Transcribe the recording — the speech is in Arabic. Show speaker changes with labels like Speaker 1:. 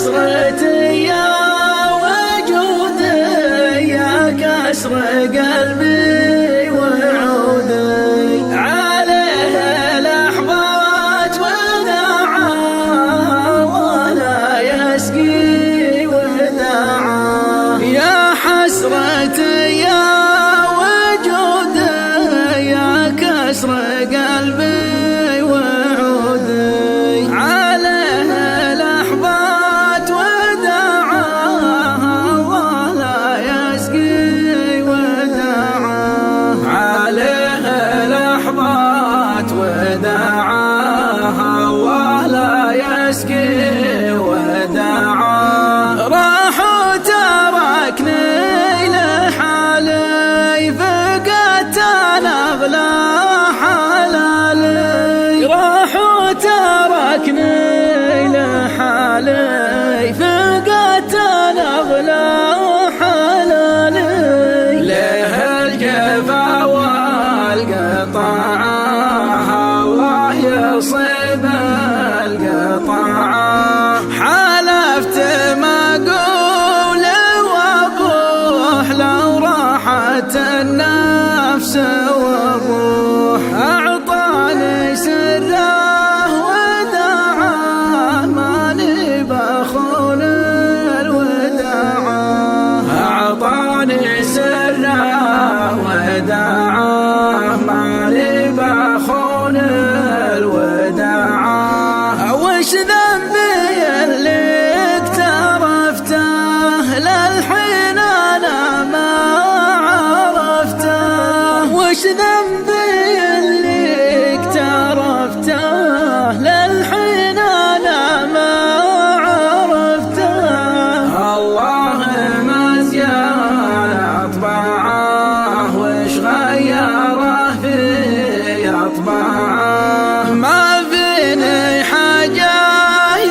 Speaker 1: حسرتي يا وجودي يا كسر قلبي وعودي عليه لحظات وداعا ولا يسقي وداعا يا حسرتي يا وجودي يا كسر قلبي وداعاها ولا يسقي